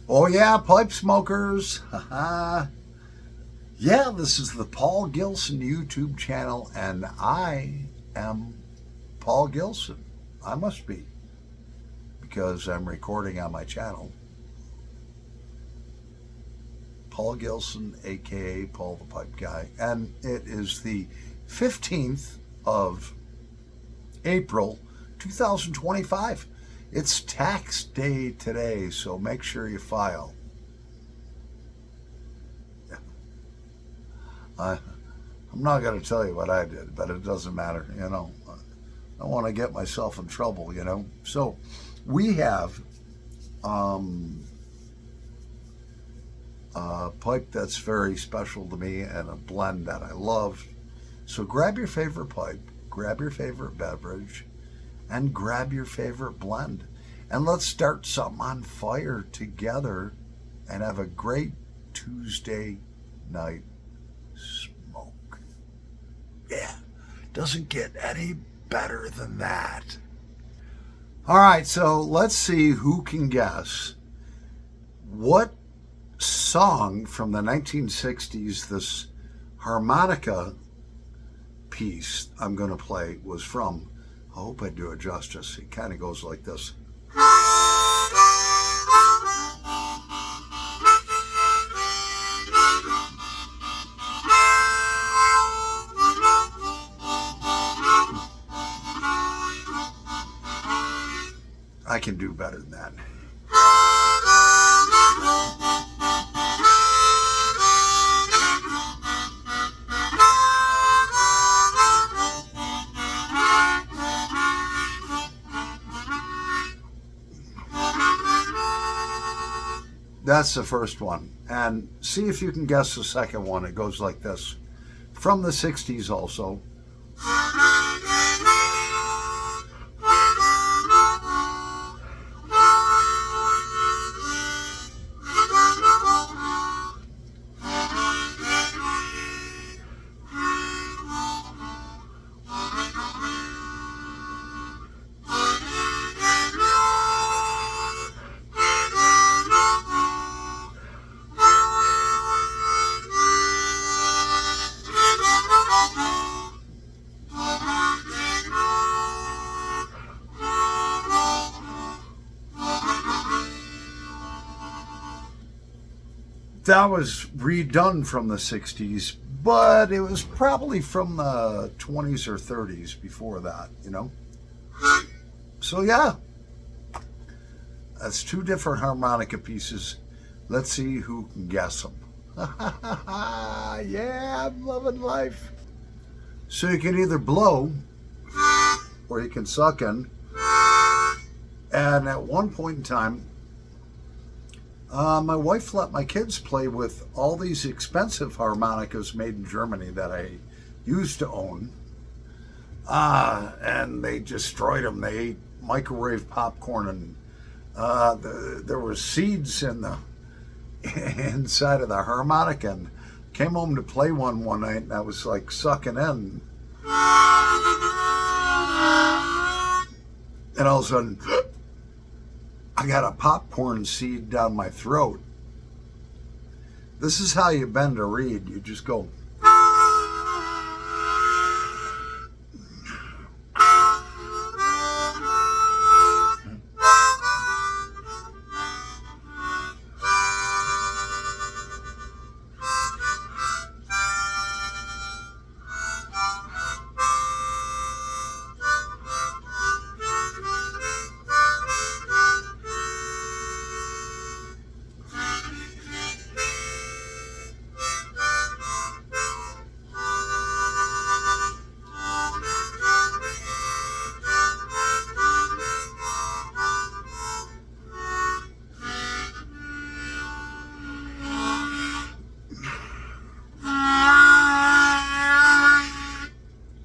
Oh, yeah, pipe smokers. Yeah, this is the Paul Gilson YouTube channel, and I am Paul Gilson. I must be, because I'm recording on my channel. Paul Gilson, aka Paul the Pipe Guy. And it is the 15th of April 2025. It's tax day today, so make sure you file. I'm not going to tell you what I did, but it doesn't matter. I don't want to get myself in trouble. So we have a pipe that's very special to me and a blend that I love. So grab your favorite pipe, grab your favorite beverage, and grab your favorite blend. And let's start something on fire together and have a great Tuesday night smoke. Yeah, doesn't get any better than that. All right, so let's see who can guess what song from the 1960s this harmonica piece I'm going to play was from. I hope I do it justice. It kind of goes like this. I can do better than that. That's the first one. And see if you can guess the second one. It goes like this. From the 60s also. That was redone from the 60s, but it was probably from the 20s or 30s before that, So yeah, that's two different harmonica pieces. Let's see who can guess them. Yeah, I'm loving life. So you can either blow or you can suck in. And at one point in time, my wife let my kids play with all these expensive harmonicas made in Germany that I used to own. And they destroyed them. They ate microwave popcorn, and there were seeds in the inside of the harmonica. And came home to play one night, and I was like sucking in. And all of a sudden, I got a popcorn seed down my throat. This is how you bend a reed. You just go.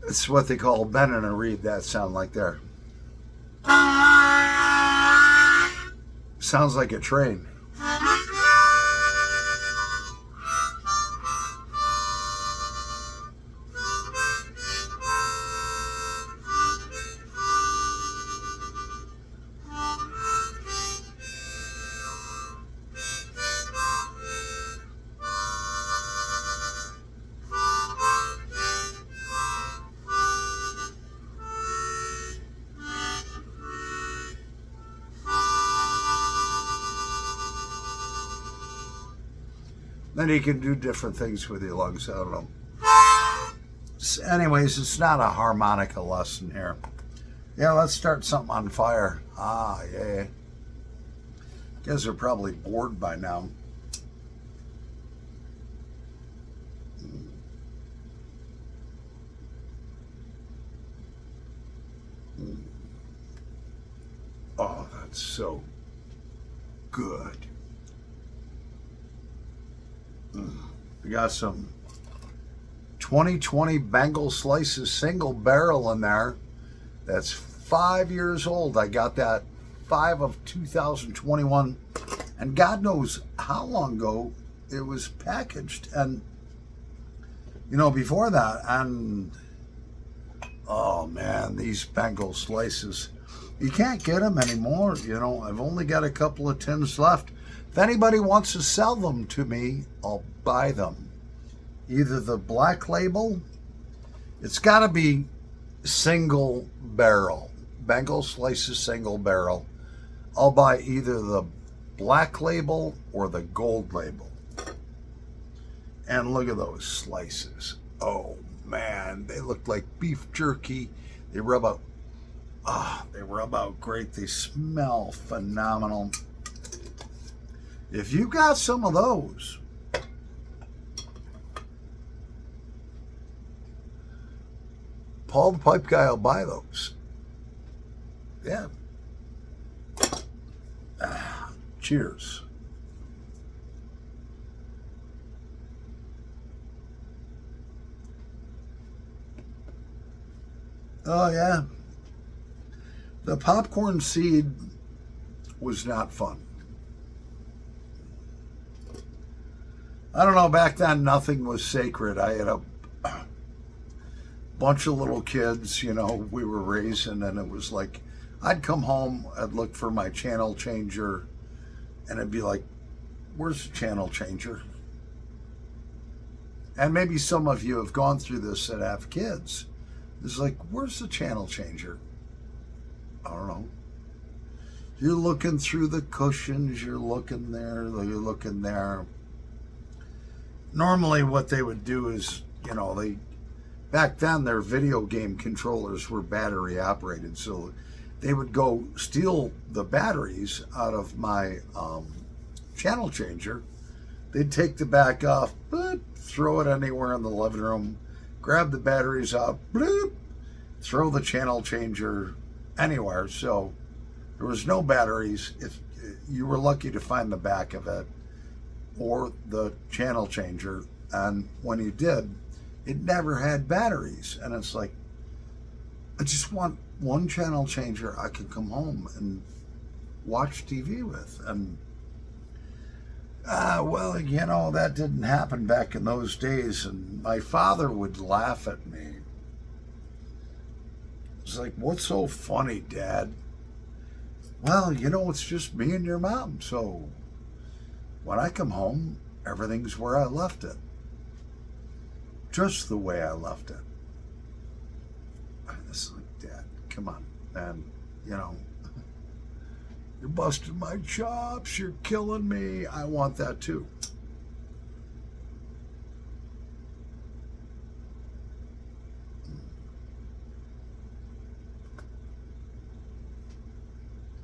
It's what they call bending a reed. That sound like there. Sounds like a train. Then he can do different things with your lungs. I don't know. Anyways, it's not a harmonica lesson here. Yeah, let's start something on fire. Ah, yeah. You guys are probably bored by now. Oh, that's so good. We got some 2020 Bengal Slices single barrel in there. That's 5 years old. I got that 5 of 2021. And God knows how long ago it was packaged. And, you know, before that, and oh man, these Bengal Slices, you can't get them anymore. You know, I've only got a couple of tins left. If anybody wants to sell them to me, I'll buy them. Either the Black Label, it's got to be single barrel. Bengal Slices single barrel. I'll buy either the Black Label or the Gold Label. And look at those slices. Oh man, they look like beef jerky. They rub out. They rub out great. They smell phenomenal. If you got some of those, Paul the Pipe Guy will buy those. Yeah. Cheers. Oh, yeah. The popcorn seed was not fun. I don't know, back then nothing was sacred. I had a bunch of little kids, you know, we were raising, and it was like, I'd come home, I'd look for my channel changer, and it'd be like, where's the channel changer? And maybe some of you have gone through this that have kids. It's like, where's the channel changer? I don't know. You're looking through the cushions, you're looking there, you're looking there. Normally what they would do is, you know, back then their video game controllers were battery operated, so they would go steal the batteries out of my channel changer. They'd take the back off, bloop, throw it anywhere in the living room, grab the batteries out, bloop, throw the channel changer anywhere. So there was no batteries. If you were lucky to find the back of it or the channel changer, and when you did, it never had batteries. And it's like, I just want one channel changer I can come home and watch TV with. And well, you know, that didn't happen back in those days. And my father would laugh at me. It's like, what's so funny, Dad? Well, you know, it's just me and your mom. So when I come home, everything's where I left it. Just the way I left it. It's like, Dad, come on, man. You know, you're busting my chops. You're killing me. I want that too.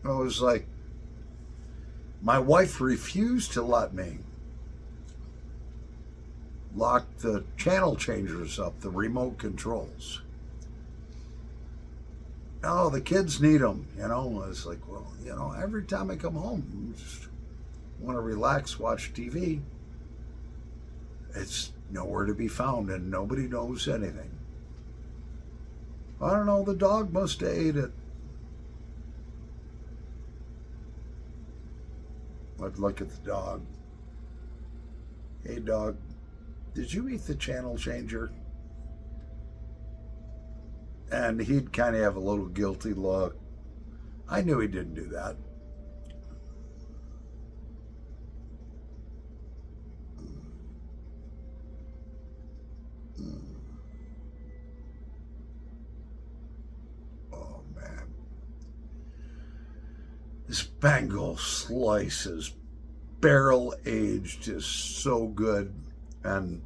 I was like, my wife refused to let me lock the channel changers up, the remote controls. Oh, the kids need them, you know. I was like, well, you know, every time I come home, I just want to relax, watch TV. It's nowhere to be found, and nobody knows anything. I don't know, the dog must have ate it. I'd look at the dog. Hey, dog, did you eat the channel changer? And he'd kind of have a little guilty look. I knew he didn't do that. Oh, man. This Bengal Slices barrel aged is so good. And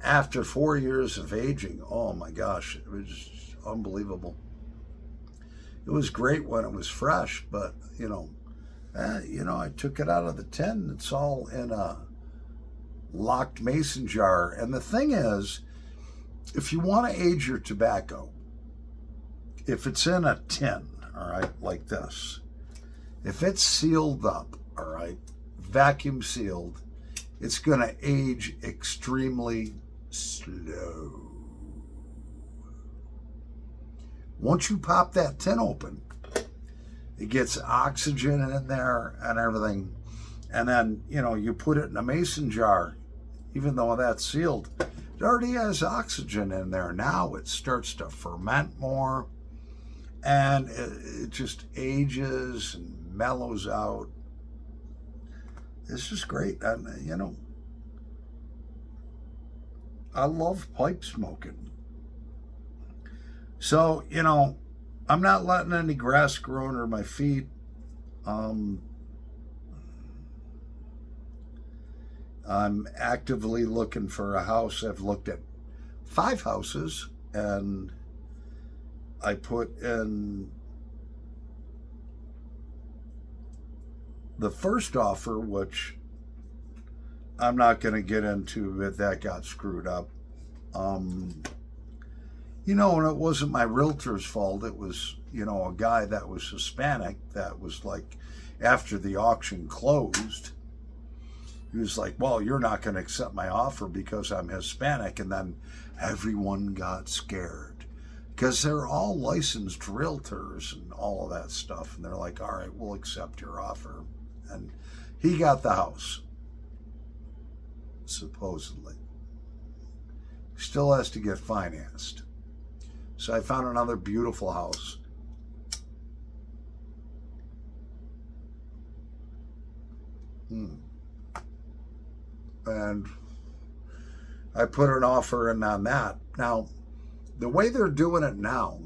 after 4 years of aging, oh my gosh, it was just unbelievable. It was great when it was fresh, but I took it out of the tin. It's all in a locked mason jar. And the thing is, if you want to age your tobacco, if it's in a tin, all right, like this, if it's sealed up, all right, vacuum sealed, it's going to age extremely slow. Once you pop that tin open, it gets oxygen in there and everything. And then, you put it in a mason jar, even though that's sealed, it already has oxygen in there. Now it starts to ferment more, and it just ages and mellows out. It's just great. And, I love pipe smoking. So, I'm not letting any grass grow under my feet. I'm actively looking for a house. I've looked at 5 houses, and I put in the first offer, which I'm not going to get into, but that got screwed up. And it wasn't my realtor's fault. It was, a guy that was Hispanic that was like, after the auction closed, he was like, well, you're not going to accept my offer because I'm Hispanic. And then everyone got scared because they're all licensed realtors and all of that stuff. And they're like, all right, we'll accept your offer. And he got the house, supposedly. Still has to get financed. So I found another beautiful house. And I put an offer in on that. Now, the way they're doing it now,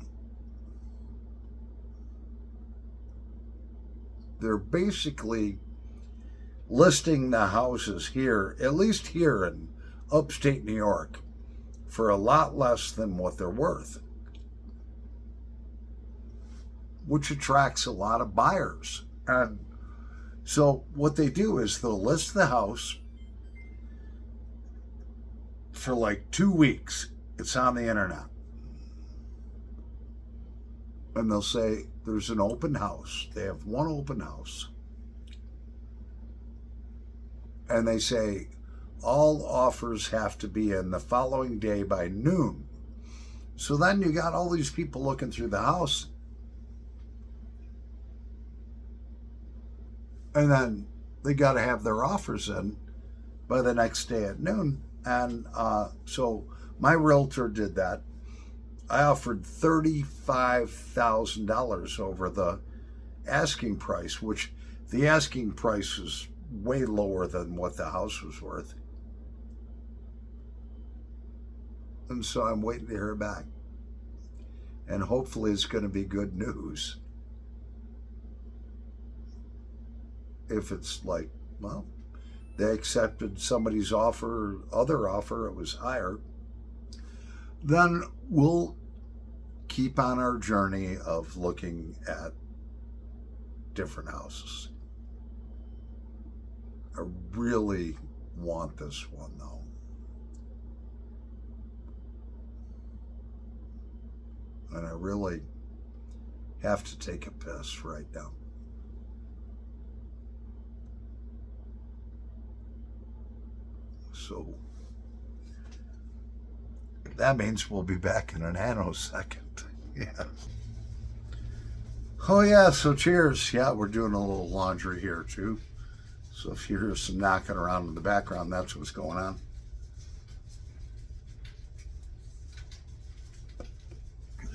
they're basically listing the houses here, at least here in upstate New York, for a lot less than what they're worth, which attracts a lot of buyers. And so what they do is they'll list the house for like 2 weeks. It's on the internet. And they'll say there's an open house. They have one open house. And they say all offers have to be in the following day by noon. So then you got all these people looking through the house. And then they got to have their offers in by the next day at noon. And so my realtor did that. I offered $35,000 over the asking price, which the asking price is way lower than what the house was worth. And so I'm waiting to hear back. And hopefully it's going to be good news. If it's like, well, they accepted somebody's other offer, it was higher, then we'll keep on our journey of looking at different houses. I really want this one, though. And I really have to take a piss right now. So that means we'll be back in a nanosecond. Yeah. Oh yeah, so cheers. Yeah, we're doing a little laundry here too. So if you hear some knocking around in the background, that's what's going on.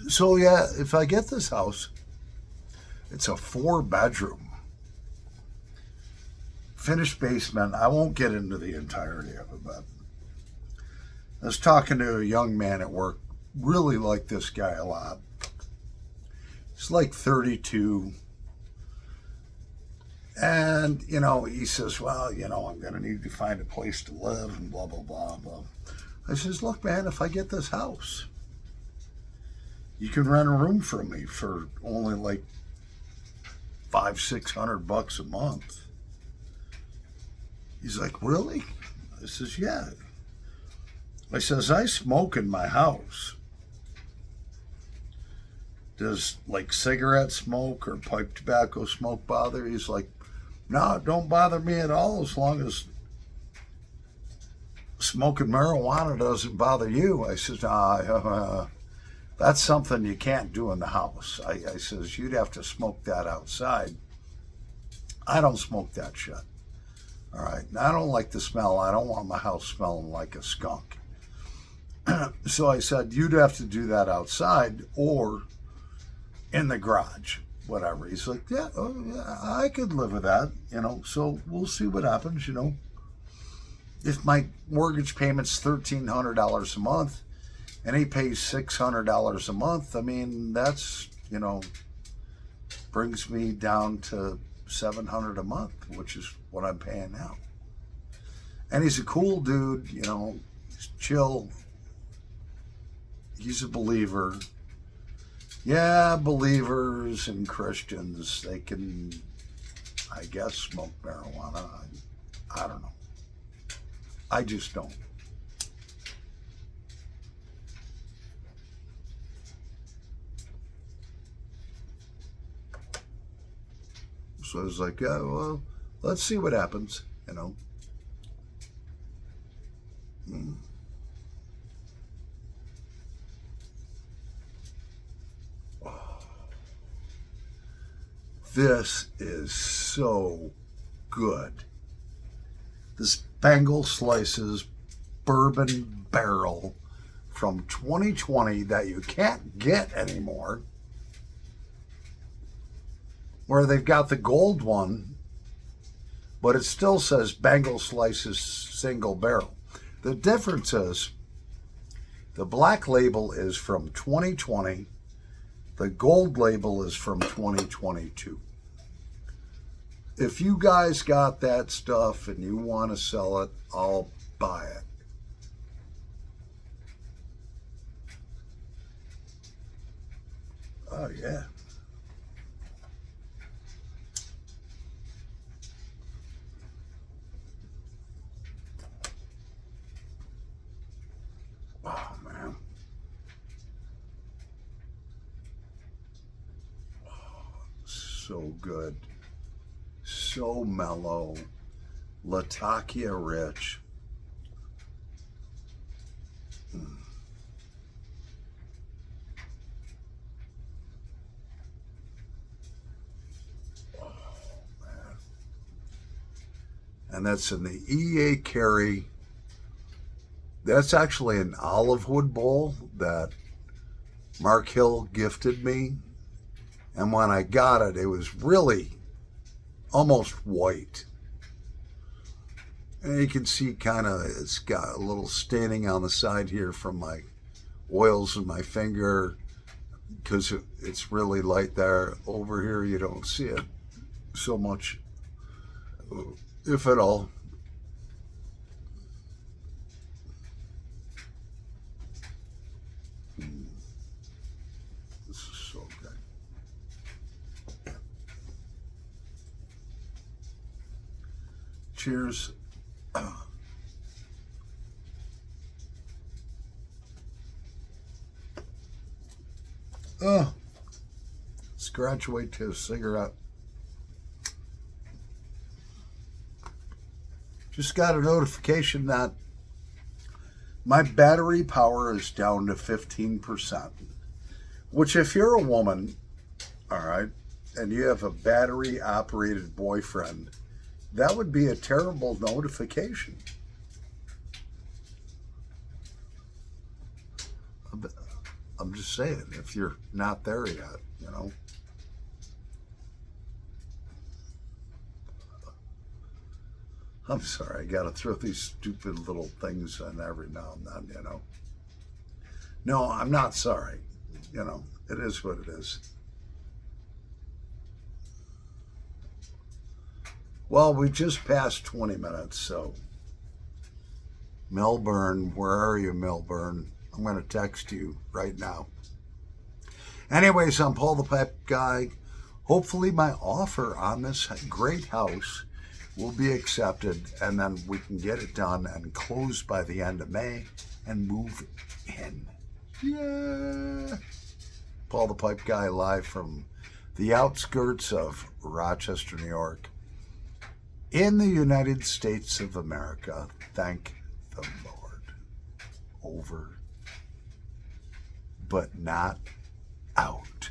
So yeah, if I get this house, it's a 4-bedroom. Finished basement. I won't get into the entirety of it, but I was talking to a young man at work, really like this guy a lot. He's like 32. And, he says, well, I'm going to need to find a place to live and blah, blah, blah, blah. I says, look, man, if I get this house, you can rent a room from me for only like $500-600 a month. He's like, really? I says, yeah. I says, I smoke in my house. Does like cigarette smoke or pipe tobacco smoke bother? He's like, no, it don't bother me at all as long as smoking marijuana doesn't bother you. I says, that's something you can't do in the house. I says, you'd have to smoke that outside. I don't smoke that shit. All right. Now, I don't like the smell. I don't want my house smelling like a skunk. So I said, you'd have to do that outside or in the garage, whatever. He's like, yeah, I could live with that, so we'll see what happens, If my mortgage payment's $1,300 a month and he pays $600 a month, I mean, that's, brings me down to $700 a month, which is what I'm paying now. And he's a cool dude, he's chill. He's a believer. Yeah, believers and Christians, they can, I guess, smoke marijuana. I don't know. I just don't. So I was like, yeah, well, let's see what happens, This is so good. This Bengal Slices bourbon barrel from 2020 that you can't get anymore, where they've got the gold one, but it still says Bengal Slices single barrel. The difference is the black label is from 2020. The gold label is from 2022. If you guys got that stuff and you want to sell it, I'll buy it. Oh, yeah. Oh, man. So good. So mellow. Latakia rich. And that's in the E.A. Carey. That's actually an olive wood bowl that Mark Hill gifted me. And when I got it, it was really almost white. And you can see it's got a little staining on the side here from my oils in my finger because it's really light there. Over here, you don't see it so much, if at all. This is so good. Cheers. Let's graduate to a cigarette. Just got a notification that my battery power is down to 15%, which if you're a woman, all right, and you have a battery operated boyfriend, that would be a terrible notification. I'm just saying, if you're not there yet, I'm sorry, I got to throw these stupid little things in every now and then, No, I'm not sorry. It is what it is. Well, we just passed 20 minutes, so Melbourne, where are you, Melbourne? I'm going to text you right now. Anyways, I'm Paul the Pipe Guy. Hopefully my offer on this great house will be accepted, and then we can get it done and close by the end of May and move in. Yeah. Paul the Pipe Guy live from the outskirts of Rochester, New York, in the United States of America. Thank the Lord. Over, but not out.